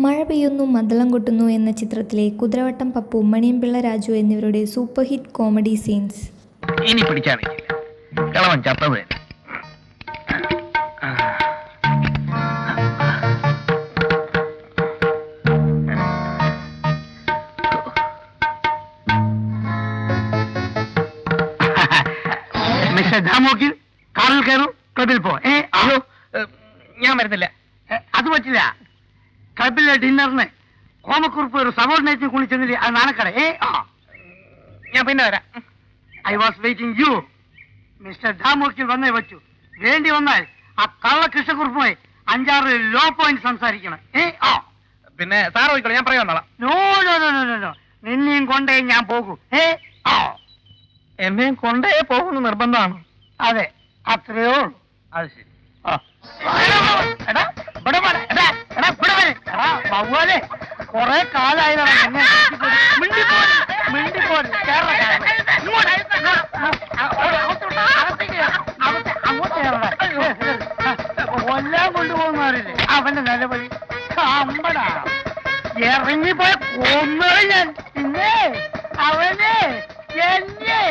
മഴ പെയ്യുന്നു മദ്ദളം കൊട്ടുന്നു എന്ന ചിത്രത്തിലെ കുതിരവട്ടം പപ്പു, മണിയൻപിള്ള രാജു എന്നിവരുടെ സൂപ്പർ ഹിറ്റ് കോമഡി സീൻസ്. ഇനി പിടിക്കാൻ കളവൻ ചത്തത്. മിസ്റ്റർ ജാമോക്കിൽ കാറിൽ കയറും, ക്ലബിൽ പോ. അയ്യോ, ഞാൻ വരുന്നില്ല. അത് പറ്റില്ല. ക്ലബിലെ ഡിന്നറിന് കോമക്കുറിപ്പ് ഒരു സബോർഡിനേറ്റ് കുളിച്ചെന്നില്ല, അത് നാണക്കട. ഞാൻ പിന്നെ വരാം. I was waiting you. Mister ജാമോക്കിൽ വന്നേ വച്ചു. വേണ്ടി വന്നാൽ ആ കള്ള കൃഷ്ണക്കുറിപ്പുമായി 5-6 ലോ പോയിന്റ് സംസാരിക്കണം. പിന്നെ സാർ പോയിക്കോളൂ, ഞാൻ പറയാൻ വന്നോളാം. No no no no no, നിന്നെയും കൊണ്ടേ ഞാൻ പോകൂ. എന്നെയും കൊണ്ടേ പോകുന്നു നിർബന്ധമാണ്. അതെ, അത്രയോ ഉള്ളൂ. അത് ശരി. കൊറേ കാലായി കൊല്ലാൻ കൊണ്ടുപോകുന്നവരില്ലേ അവന്റെ നിലവിളി. അമ്പടാ ഇറങ്ങിപ്പോയ കൊന്നു ഞാൻ. പിന്നെ അവന് എന്നെ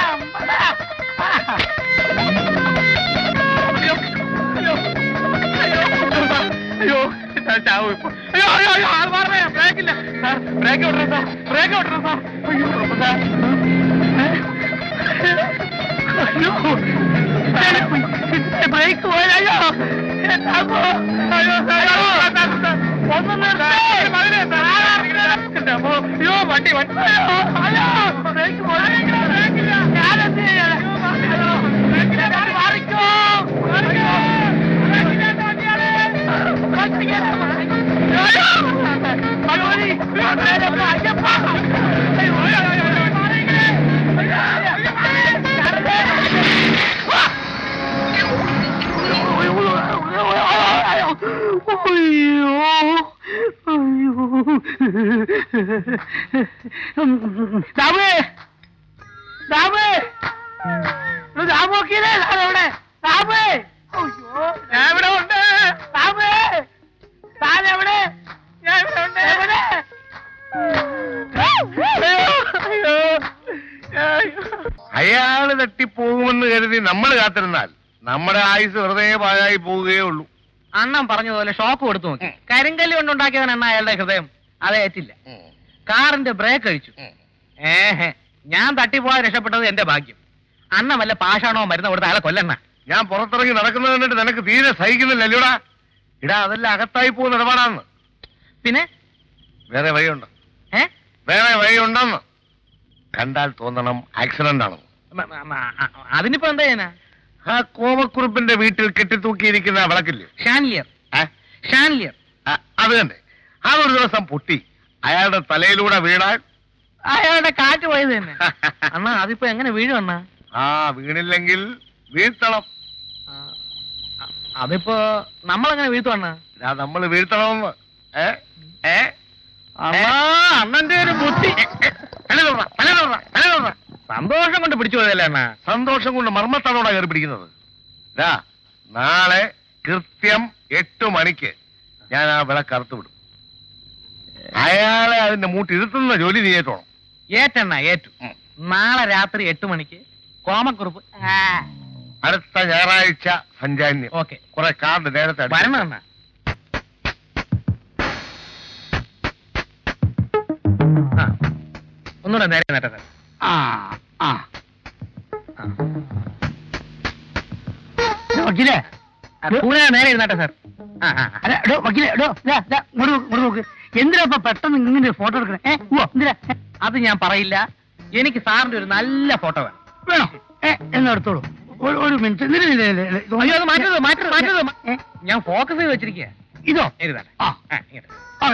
അമ്പടാ. അയ്യോ, ചാവും ഇപ്പൊ. അയ്യോ അയ്യോ അയ്യോ, ആൾ മാറണേ. ബ്രേക്കില്ല സാർ, ബ്രേക്ക് വിടണം സാർ, ബ്രേക്ക് വിടണം സാർ. അയ്യോ സാർ, അയ്യോ ബ്രേക്ക് പോയോ? അയ്യോ ഒന്നും അയ്യോ വണ്ടി വണ്ടി അയ്യോ ബ്രേക്ക് പോയില്ല. ഞാനെന്ത് മാറിക്കോ. അയാള് തട്ടിപ്പോകുമെന്ന് കരുതി നമ്മൾ കാത്തിരുന്നാൽ നമ്മുടെ ആയുസ് വെറുതെ പാഴായി പോവുകയേ ഉള്ളൂ. അണ്ണൻ പറഞ്ഞതുപോലെ ഷോക്ക് കൊടുത്തു നോക്കി. കരിങ്കല്ല് കൊണ്ടുണ്ടാക്കിയവൻ എണ്ണ അയാളുടെ ഹൃദയം അത് ഏറ്റില്ല. കാറിന്റെ ബ്രേക്ക് അഴിച്ചു. ഞാൻ തട്ടിപ്പോയാൽ രക്ഷപ്പെട്ടത് എന്റെ ഭാഗ്യം. അണ്ണ വല്ല പാഷാണോ മരുന്ന് കൊടുത്ത അയാളെ കൊല്ലണ്ണ. ഞാൻ പുറത്തിറങ്ങി നടക്കുന്നത് കണ്ടിട്ട് നിനക്ക് തീരെ സഹിക്കുന്നില്ലല്ലോടാ. ഇടാ, അതെല്ലാം അകത്തായി പോകുന്ന ഇടപാടാന്ന്. പിന്നെ വേറെ വഴിയുണ്ട്. വേറെ വഴിയുണ്ടെന്ന് കണ്ടാൽ തോന്നണം ആക്സിഡന്റ് ആണെന്ന്. അതിനിപ്പോ എന്താ ചെയ്യാനാ? ആ കോമക്കുറിപ്പിന്റെ വീട്ടിൽ കെട്ടിത്തൂക്കിയിരിക്കുന്ന വിളക്കില്ലേ, ഷാൻലിയർ, ഷാൻലിയർ, അത് കണ്ടേ, അതൊരു ദിവസം പൊട്ടി അയാളുടെ തലയിലൂടെ വീണാൽ അയാളുടെ കാറ്റ് പോയത് തന്നെ. അണ്ണാ അതിപ്പോ എങ്ങനെ വീഴും അണ്ണാ? വീണില്ലെങ്കിൽ വീഴ്ത്തണം. അതിപ്പോ നമ്മളെങ്ങനെ വീഴ്ത്തും അണ്ണാ? നമ്മൾ വീഴ്ത്തണമെന്ന്. അണ്ണന്റെ ഒരു ബുദ്ധി. സന്തോഷം കൊണ്ട് പിടിച്ചു പോയതല്ലേ അണ്ണാ? സന്തോഷം കൊണ്ട് മർമ്മത്താണോടാ കയറി പിടിക്കുന്നത്? നാളെ കൃത്യം 8 മണിക്ക് ഞാൻ ആ വിളക്ക് അറുത്തു വിടും. അയാളെ അതിന്റെ മൂട്ടിരുത്തുന്ന ജോലി നീ ഏറ്റോണം. ഏറ്റെണ്ണ ഏറ്റു. നാളെ രാത്രി 8 മണിക്ക് കോമക്കുറിപ്പ്. അടുത്ത ഞായറാഴ്ച സഞ്ചാന്യം. ഓക്കെ, കുറെ കാർഡ് നേരത്തെ വരണം. ഒന്നുകൂടെ നേരെ നേട്ടെ. നേരെ ഇരുന്നാട്ടെ സാർ. എന്തിനാ പെട്ടെന്ന് ഇങ്ങനെ ഫോട്ടോ എടുക്കണേ? അത് ഞാൻ പറയില്ല. എനിക്ക് സാറിന്റെ ഒരു നല്ല ഫോട്ടോ വേണം. വേണോ? എന്നാ എടുത്തോളൂ. ഒരു മിനിറ്റ്. അയ്യോ, അത് മാറ്റരുത് മാറ്റരുത് മാറ്റരുത്. ഞാൻ ഫോക്കസ് ചെയ്ത് വെച്ചിരിക്കുക. ഇതോ?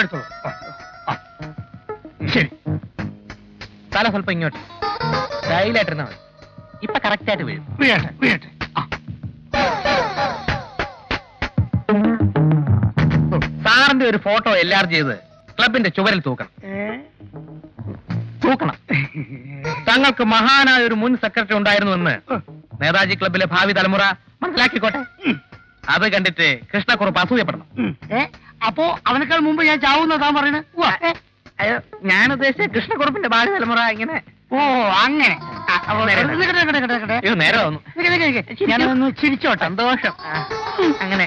എടുത്തോളൂ. ശരി, തല സ്വല്പം ഇങ്ങോട്ട് സ്റ്റൈലായിട്ടിരുന്നാ മതി. ഇപ്പൊ കറക്റ്റ് ആയിട്ട് വീഴും. വീഴട്ടെ വീഴട്ടെ. സാറിന്റെ ഒരു ഫോട്ടോ എല്ലാവരും ചെയ്ത് ക്ലബിന്റെ ചുവരിൽ തൂക്കണം. തൂക്കണം. തങ്ങൾക്ക് മഹാനായ ഒരു മുൻ സെക്രട്ടറി ഉണ്ടായിരുന്നുവെന്ന് നേതാജി ക്ലബിലെ ഭാവി തലമുറ മനസ്സിലാക്കിക്കോട്ടെ. അത് കണ്ടിട്ട് കൃഷ്ണക്കുറുപ്പ് അസൂയപ്പെടണം. അപ്പോ അവനേക്കാൾ മുമ്പ് ഞാൻ ചാവുന്ന താൻ പറയണേ? അയ്യോ, ഞാൻ ഉദ്ദേശിച്ച കൃഷ്ണക്കുറുപ്പിന്റെ ഭാവി തലമുറ ഇങ്ങനെ. ഓ അങ്ങനെ. അയ്യോ, നേരെ വന്നു. ഞാനൊന്ന് ചിരിച്ചോട്ടെ. സന്തോഷം. അങ്ങനെ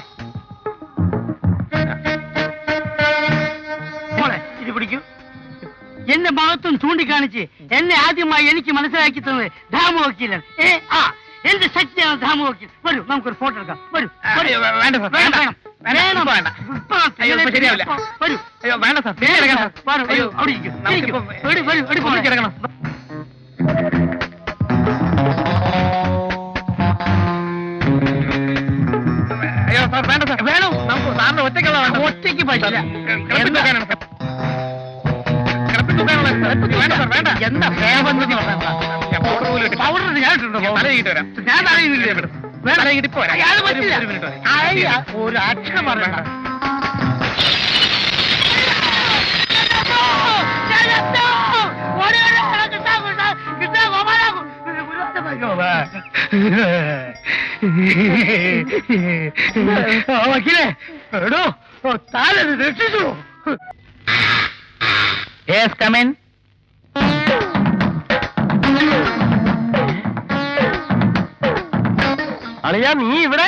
മോളെ ഇത് പിടിക്കൂ. എന്റെ മഹത്വം ചൂണ്ടിക്കാണിച്ച് എന്നെ ആദ്യമായി എനിക്ക് മനസ്സിലാക്കി തന്നത് ധാമു വക്കീലാണ്. എന്റെ ശക്തിയാണ് ധാമു വക്കീൽ. വരൂ, നമുക്കൊരു ഫോട്ടോ എടുക്കാം. വരൂ. അയ്യോ, വേണ്ട സാർ, വേണ്ട. വേണം. വേണ്ട. അയ്യോ, ഇപ്പൊ ശരിയാവില്ല. വരൂ. അയ്യോ, വേണ്ട സാർ, തിരിച്ചെടുക്കണം സാർ. വരൂ, അയ്യോ, അവിടെ ഇരിക്കൂ. നമുക്കിപ്പം തിരിച്ചെടുക്കണം. അയ്യോ സാർ, വേണ്ട സാർ. വേണം. നമുക്ക് സാറിന്റെ ഒറ്റയ്ക്കുള്ള വേണ്ട. ഒറ്റയ്ക്ക് പറ്റില്ല. കിടപ്പിൽ തൂക്കാനാണ് സാർ. കിടപ്പിൽ തൂക്കാനുള്ള വേണ്ട സാർ, വേണ്ട. എന്താ പ്രേമബന്ധത്തിൽ ഞാൻ പൗഡർ പോലും ഇട്ടില്ല. പൗഡർ ഞാൻ ഇട്ടിട്ടുണ്ടോ? ഞാൻ തലയിട്ട് വരാം. ഞാൻ അറിയുന്നില്ല. തലയിട്ട് ഇപ്പൊ വരാം. അത് പറ്റില്ല. ഒരു മിനിറ്റ് വരാം. ഒരു അക്ഷരം പറയണ്ട. വക്കീലേ, എടോ താനത് രക്ഷിച്ചു. Yes, come in. അളിയാ, നീ ഇവിടെ?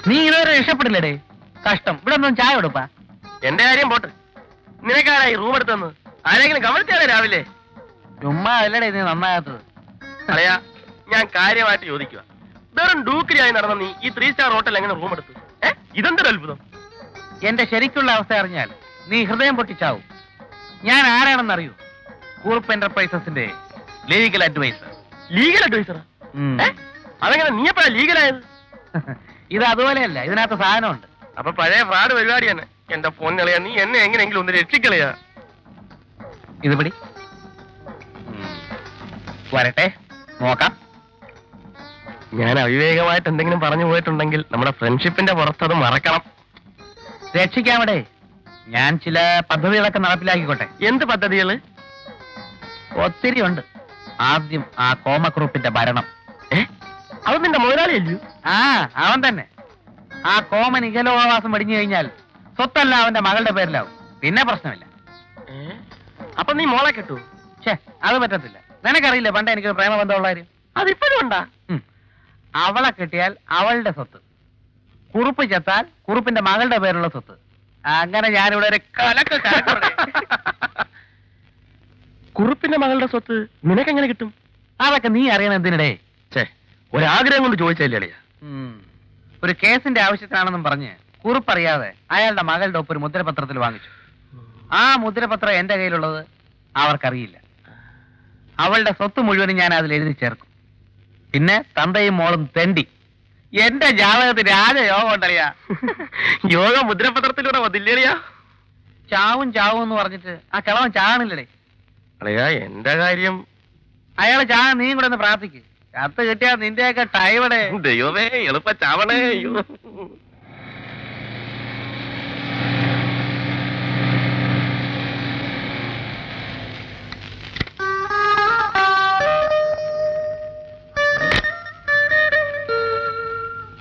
നീ ഇതുവരെ രക്ഷപ്പെടില്ലേ? കഷ്ടം. ഇവിടെ ഒന്നും ചായ കൊടുപ്പാ. എന്റെ കാര്യം പോട്ട്. നിനക്കാരായി റൂം എടുത്തെന്ന് ആരെങ്കിലും കമഴ്ത്തിയാലേ രാവിലെ? ചുമ്മാ അല്ലടേ ഇത് നന്നാകാത്തത്. അളിയാ, ഞാൻ കാര്യമായിട്ട് ചോദിക്കുക. വെറും ഡൂക്കിരിയായി നടന്ന നീ ഈ 3 സ്റ്റാർ ഹോട്ടൽ എങ്ങനെ റൂം എടുത്തു? ഇതെന്തൊരു അത്ഭുതം. എന്റെ ശരിക്കുള്ള അവസ്ഥ അറിഞ്ഞാൽ നീ ഹൃദയം പൊട്ടിച്ചാവും. ഞാൻ ആരാണെന്ന് അറിയൂ? കുറുപ്പ് എന്റർപ്രൈസസിന്റെ ലീഗൽ അഡ്വൈസർ. ലീഗൽ അഡ്വൈസറാ? അതെങ്ങനെ നീ എപ്പോഴാ ലീഗലായത്? ഇത് അതുപോലെയല്ല, ഇതിനകത്ത് സാധനമുണ്ട്. അപ്പൊ പഴയ ഫ്രാഡ് പരിപാടി തന്നെ. എന്റെ പൊന്നളിയാ, നീ എന്നെ എങ്ങനെയെങ്കിലും ഒന്ന് രക്ഷിക്കളയാ. ഇത് പിടി. വരട്ടെ, നോക്കാം. ഞാൻ അവിവേകമായിട്ട് എന്തെങ്കിലും പറഞ്ഞു പോയിട്ടുണ്ടെങ്കിൽ നമ്മുടെ ഫ്രണ്ട്ഷിപ്പിന്റെ പുറത്തത് മറക്കണം. രക്ഷിക്കാമടേ. ഞാൻ ചില പദ്ധതികളൊക്കെ നടപ്പിലാക്കിക്കോട്ടെ. എന്ത് പദ്ധതികള്? ഒത്തിരി ഉണ്ട്. ആദ്യം ആ കോമക്കുറുപ്പിന്റെ ഭരണം. അവൻ നിന്റെ മുതലാളിയല്ലോ? അവൻ തന്നെ. ആ കോമൻ ഇഹലോകവാസം വെടിഞ്ഞു കഴിഞ്ഞാൽ സ്വത്തല്ല അവന്റെ മകളുടെ പേരിലാവും. പിന്നെ പ്രശ്നമില്ല. അപ്പൊ നീ മോളെ കെട്ടു? ഛേ, അത് പറ്റത്തില്ല. നിനക്കറിയില്ല പണ്ട് എനിക്ക് പ്രേമബന്ധമുള്ള കാര്യം? അതിപ്പോഴും ഉണ്ടാ? അവളെ കിട്ടിയാൽ അവളുടെ സ്വത്ത്, കുറുപ്പ് ചത്താൽ കുറുപ്പിന്റെ മകളുടെ പേരുള്ള സ്വത്ത്. അങ്ങനെ ഞാനിവിടെ ഒരു കലക്ക് കലക്കുറേ. കുറുപ്പിന്റെ മകളുടെ സ്വത്ത് നിനക്കെങ്ങനെ കിട്ടും? അതൊക്കെ നീ അറിയണം എന്തിനിടേ? ഒരാഗ്രഹം കൊണ്ട് ചോദിച്ചല്ലേ അളിയാ? ഒരു കേസിന്റെ ആവശ്യത്തിനാണെന്നും പറഞ്ഞ് കുറുപ്പറിയാതെ അയാളുടെ മകളുടെ ഒപ്പ് ഒരു മുദ്രപത്രത്തിൽ വാങ്ങിച്ചു. ആ മുദ്രപത്രം എന്റെ കയ്യിലുള്ളത് അവർക്കറിയില്ല. അവളുടെ സ്വത്ത് മുഴുവനും ഞാൻ അതിൽ എഴുതി ചേർക്കും. പിന്നെ തന്തയും മോളും തെണ്ടി. എന്റെ ജാതകത്തിന് രാജയോഗം ഉണ്ടറിയാ. യോഗ മുദ്രപത്രത്തിലൂടെ വന്നില്ലേളിയാ? ചാവും ചാവും എന്ന് പറഞ്ഞിട്ട് ആ കിളവൻ ചാകണില്ലടേ. അളിയാ, എന്റെ കാര്യം അയാള് ചാകാൻ നീയും കൂടെ ഒന്ന് പ്രാർത്ഥിക്ക്. കത്ത് കിട്ടിയാ നിന്റെയൊക്കെ ടൈവടെ. ദൈവമേ, എളുപ്പ ചാവണേ. അയ്യോ,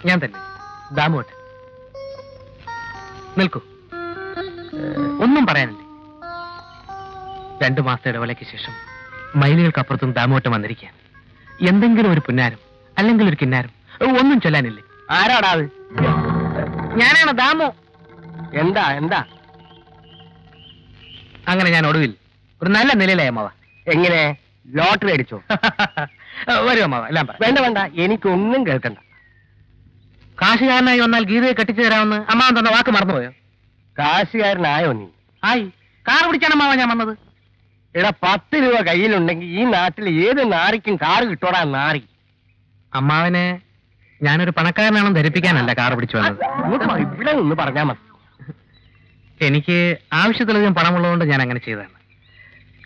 ഞാൻ തന്നെ ദാമോട്ട്. നിൽക്കൂ. ഒന്നും പറയാനില്ലേ? 2 മാസത്തെ ഇടവേളയ്ക്ക് ശേഷം മൈലുകൾക്കപ്പുറത്തും ദാമോട്ടം വന്നിരിക്കാൻ. എന്തെങ്കിലും ഒരു പുന്നാരം അല്ലെങ്കിൽ ഒരു കിന്നാരം ഒന്നും ചൊല്ലാനില്ലേ? ആരാടാ അത്? ഞാനാണ് ദാമോ. എന്താ എന്താ? അങ്ങനെ ഞാൻ ഒടുവിൽ ഒരു നല്ല നിലയിലായി അമ്മാവ. എങ്ങനെ? ലോട്ടറി അടിച്ചോ? വരൂ അമ്മാവ, എല്ലാം പറ. വേണ്ട വേണ്ട, എനിക്കൊന്നും കേൾക്കണ്ട. കാശുകാരനായി വന്നാൽ ഗീതയെ കെട്ടിച്ചു തരാമെന്ന് അമ്മാവൻ തന്ന വാക്ക് മറന്നുപോയോ? കാശുകാരനായോ നീ? ആയി. കാർ പിടിച്ചാണ് അമ്മാവ ഞാൻ വന്നത്. എടാ, 10 രൂപ കയ്യിലുണ്ടെങ്കിൽ ഈ നാട്ടിൽ ഏത് നാറിക്കും കാറ് കിട്ടോടാ നാറി. അമ്മാവന് ഞാനൊരു പണക്കാരനാണെന്ന് ധരിപ്പിക്കാനല്ല കാർ പിടിച്ചു വന്നത്. ഇവിടെ നിന്ന് പറഞ്ഞാ മതി. എനിക്ക് ആവശ്യത്തിലധികം പണമുള്ളതുകൊണ്ട് ഞാൻ അങ്ങനെ ചെയ്തതാണ്.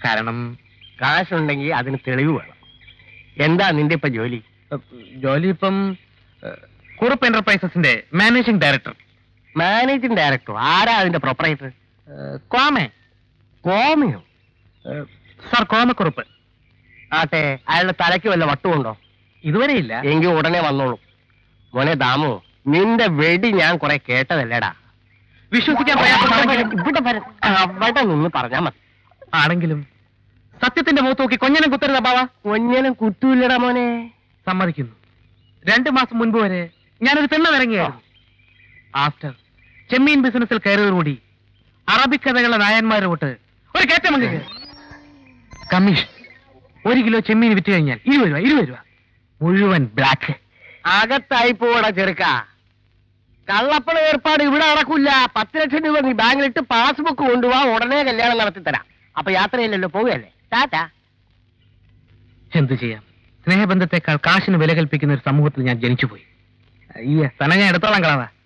കാരണം കാശുണ്ടെങ്കിൽ അതിന് തെളിവ് വേണം. എന്താ നിന്റെ ഇപ്പൊ ജോലി? ജോലി ഇപ്പം കുറുപ്പ് എന്റർപ്രൈസസിന്റെ മാനേജിംഗ് ഡയറക്ടർ. Managing director? ആരാ അതിന്റെ പ്രൊപ്പറേറ്റർ? കോമേ. കോമയോ? സാർ കോമക്കുറുപ്പ്. ആട്ടെ, അയാളുടെ തലയ്ക്ക് വല്ല വട്ടുമുണ്ടോ? ഇതുവരെ ഇല്ല. എങ്കിൽ ഉടനെ വന്നോളൂ. മോനെ ദാമു, നിന്റെ വെടി ഞാൻ കുറെ കേട്ടതല്ലേടാ. വിശ്വസിക്കാൻ പ്രയാസമാണെങ്കിലും അവിടെ നിന്ന് പറഞ്ഞാ മതി. ആണെങ്കിലും സത്യത്തിന്റെ മുഖത്ത് നോക്കി കൊഞ്ഞനം കുത്തരുത് ബാവ. കൊഞ്ഞനും കുത്തൂല്ലടാ മോനെ. സമ്മതിക്കുന്നു. 2 മാസം മുൻപ് വരെ ഞാനൊരു പെണ്ണമിറങ്ങിയായിരുന്നു. ആഫ്റ്റർ ചെമ്മീൻ ബിസിനസ്സിൽ കയറിയതോടുകൂടി അറബിക് കഥകളുടെ നായന്മാരോട്ട് ഒരു കയറ്റമങ്ങ് കമ്മീഷൻ. 1 കിലോ ചെമ്മീൻ വിറ്റ് കഴിഞ്ഞാൽ 20 രൂപ മുഴുവൻ ബ്ലാക്ക്. അകത്തായി പോടാ ചെറുക്ക. കള്ളപ്പണ ഏർപ്പാട് ഇവിടെ നടക്കൂല. 10 ലക്ഷം രൂപ നീ ബാങ്കിലിട്ട് പാസ്ബുക്ക് കൊണ്ടുപോവാ, ഉടനെ കല്യാണം നടത്തി തരാം. അപ്പൊ യാത്രയില്ലല്ലോ, പോവുകയല്ലേ. ടാറ്റാ. എന്തു ചെയ്യാം, സ്നേഹബന്ധത്തെക്കാൾ കാശിന് വില കൽപ്പിക്കുന്ന ഒരു സമൂഹത്തിൽ ഞാൻ ജനിച്ചുപോയി. അയ്യ, സ്ഥലം ഞാൻ എടുത്തോളാം കളവാ.